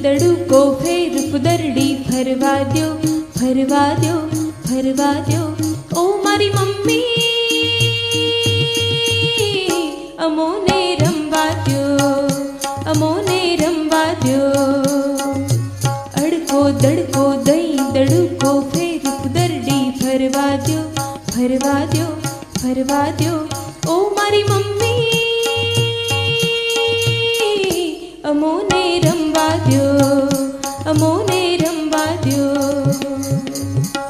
દડુકો ફેર ફુદરડી ફરવા દ્યો, ફરવા દ્યો, ફરવા દ્યો. ઓ મારી મમ્મી અમોને રમવા દ્યો, અમોને રમવા દ્યો. અડકો દડકો દઈ દડુકો ફેર ફુદરડી ફરવા દ્યો, ફરવા દ્યો, ફરવા દ્યો. ઓ મારી મમ્મી અમોને રમવા દ્યો, અમોને રમવા દ્યો.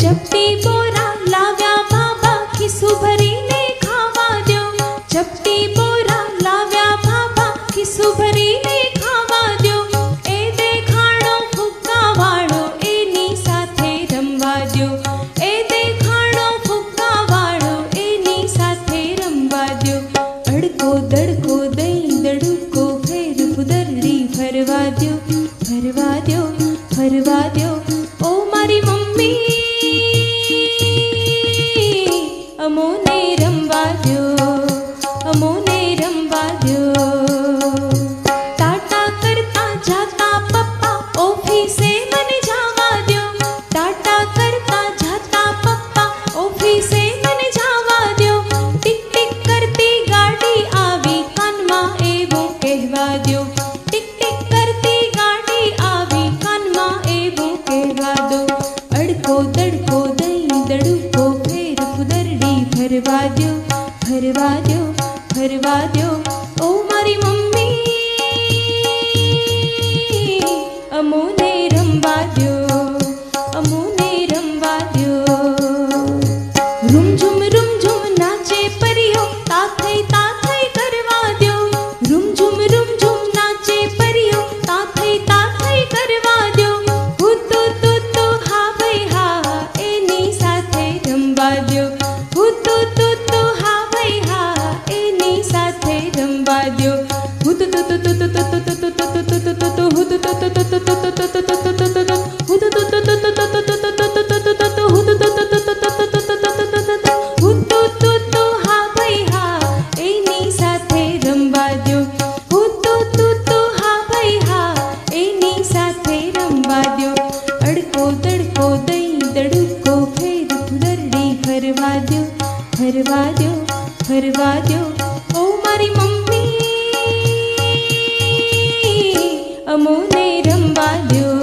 ચપટી બોરા લાવ્યા બાબા ખિસ્સું ભરીને ખાવા દ્યો, ચપટી બોરા લાવ્યા બાબા ખિસ્સું ભરીને ખાવા દ્યો. એ દેખાડો ફુગ્ગા વાળો એની સાથે રમવા દ્યો, એ દેખાડો ફુગ્ગા વાળો એની સાથે રમવા દ્યો. અડકો દડકો દઈ દડુકો ફેર ફુદરડી ફરવા દ્યો, ફરવા દ્યો, ફરવા દ્યો. ઓ મારી મમ્મી અમોને રમવા દ્યો, અમોને રમવા દ્યો. ટાટા કરતા જાતા પપ્પા ઓફિસે મને જવા દ્યો, ટાટા કરતા જાતા પપ્પા ઓફિસે મને જવા દ્યો. ટીક ટીક કરતી ગાડી આવી કાનમાં એવું કહેવા દ્યો, ટીક ટીક કરતી ગાડી આવી કાનમાં એવું કહેવા દો. અડકો દડકો દઈ દડુકો ફેર ફુદરડી ફરવા દ્યો, ફરવા દ્યો, ફરવા દ્યો. ઓ મારી મમ્મી અમોને રમવા દ્યો, અમોને રમવા દ્યો. રૂમઝુમ રૂમઝુમ નાચે પરીઓ તાથઈ તાથઈ કરવા દ્યો, રૂમઝુમ રૂમઝુમ નાચે પરીઓ તાથઈ તાથઈ કરવા દ્યો. હુતુ તુતુ હા ભાઈ હા એની સાથે રમવા દ્યો, હુતુ તુતુ હા ભાઈ હા એની સાથે રમવા દ્યો. હુતુ તુતુ તુતુ તુતુ તુતુ તુતુ તુતુ તુતુ હુતુ તુતુ તુતુ તુતુ તુતુ તુતુ તુતુ હુતુ તુતુ તુતુ તુતુ તુતુ તુતુ તુતુ હુતુ તુતુ તુતુ હુતુ તુતુ હા ભાઈ હા એની સાથે રમવા દ્યો, હુતુ તુતુ હા ભાઈ હા એની સાથે રમવા દ્યો. અડકો દડકો દઈ દડુકો ફેર ફુદરડી ફરવા દ્યો, ફરવા દ્યો, ફરવા દ્યો. ઓ મારી મમ્મી અમોને રમવા દ્યો.